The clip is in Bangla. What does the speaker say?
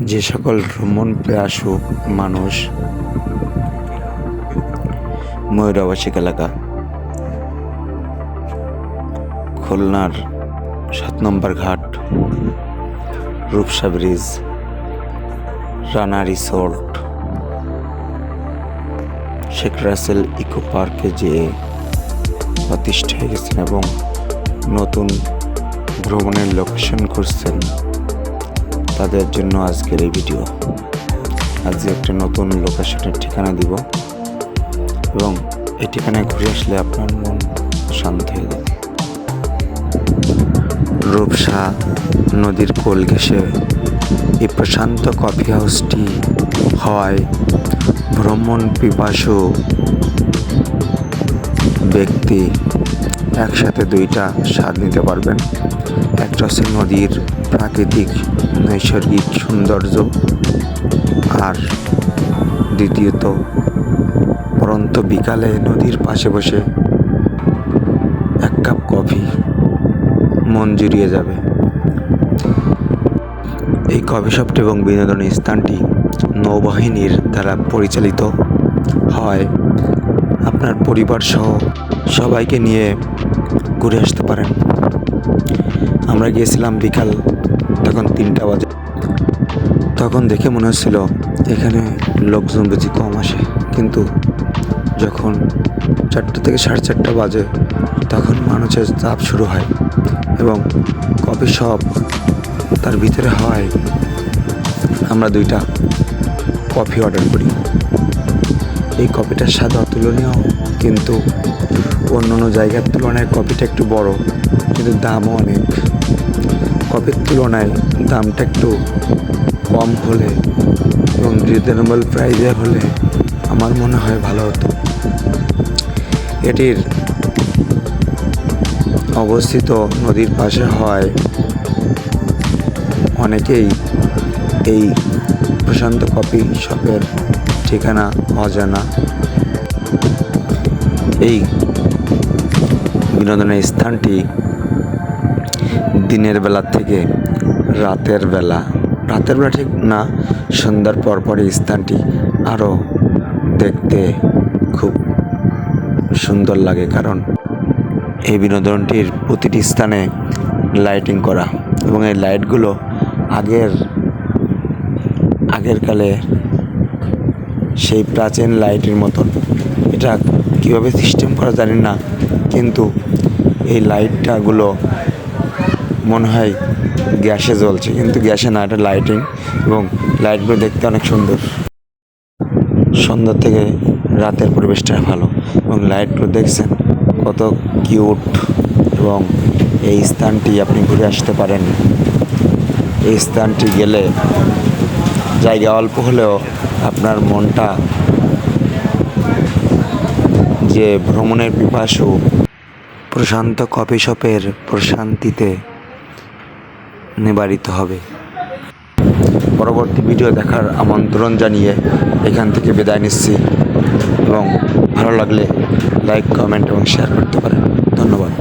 যে সকল ভ্রমণ পিপাসুক মানুষ ময়ূর আবাসিক এলাকা খুলনার ৭ নম্বর ঘাট, Rupsha bridge, Rana resort, Sheikh Russel eco পার্কে যে প্রতিষ্ঠা হয়ে গেছেন এবং নতুন ভ্রমণের লোকেশন খুঁজছেন, তাদের জন্য আজকের এই ভিডিও। আজকে একটা নতুন লোকেশনের ঠিকানা দিব এবং এই ঠিকানায় ঘুরে আসলে আপনার মন শান্ত হয়ে যাবে। রূপসা নদীর কোল ঘেঁষে এই প্রশান্ত কফি হাউসটি হওয়ায় ভ্রমণ পিপাসু ব্যক্তি একসাথে দুইটা স্বাদ নিতে পারবেন। একটা হচ্ছে নদীর প্রাকৃতিক নৈসর্গিক সৌন্দর্য, আর দ্বিতীয়ত পরন্ত বিকালে নদীর পাশে বসে এক কাপ কফি, মন জুড়িয়ে যাবে। এই কফি শপটি এবং বিনোদনের স্থানটি নৌবাহিনীর দ্বারা পরিচালিত হয়। আপনার পরিবার সহ সবাইকে নিয়ে ঘুরে আসতে পারেন। আমরা গিয়েছিলাম বিকাল, তখন 3টা বাজে। তখন দেখে মনে হচ্ছিল এখানে লোকজন বুঝি কম আসে, কিন্তু যখন 4টা থেকে 4:30 বাজে তখন মানুষের চাপ শুরু হয় এবং কফি শপ তার ভিতরে হয়। আমরা 2টা কফি অর্ডার করি। এই কফিটার স্বাদ অতুলনীয়, কিন্তু অন্য জায়গার তুলনায় কফিটা একটু বড়, কিন্তু দামও অনেক। কফির তুলনায় দামটা একটু কম হলে এবং রিজনেবল প্রাইসে হলে আমার মনে হয় ভালো হতো। এটির অবস্থিত নদীর পাশে হয় অনেকেই এই প্রশান্ত কফি শপের ঠিকানা অজানা। এই বিনোদনের স্থানটি দিনের বেলা থেকে রাতের বেলা ঠিক না, সন্ধ্যার পর এই স্থানটি আরও দেখতে খুব সুন্দর লাগে, কারণ এই বিনোদনটির প্রতিটি স্থানে লাইটিং করা এবং এই লাইটগুলো আগের কালে সেই প্রাচীন লাইটের মতন। এটা কীভাবে সিস্টেম করা জানি না, কিন্তু এই লাইটটাগুলো মনে হয় গ্যাসে জ্বলছে, কিন্তু গ্যাসে না, এটা লাইটিং এবং লাইটগুলো দেখতে অনেক সুন্দর। সন্ধ্যা থেকে রাতের পরিবেশটা ভালো এবং লাইটগুলো দেখছেন কত কিউট, এবং এই স্থানটি আপনি ঘুরে আসতে পারেন। এই স্থানটি গেলে জায়গা অল্প হলেও আপনার মনটা যে ভ্রমণের পিপাসু প্রশান্ত কফি শপের প্রশান্তিতে নিবারিত হবে। পরবর্তী ভিডিও দেখার আমন্ত্রণ জানিয়ে এখান থেকে বিদায় নিচ্ছি এবং ভালো লাগলে লাইক, কমেন্ট এবং শেয়ার করতে পারেন। ধন্যবাদ।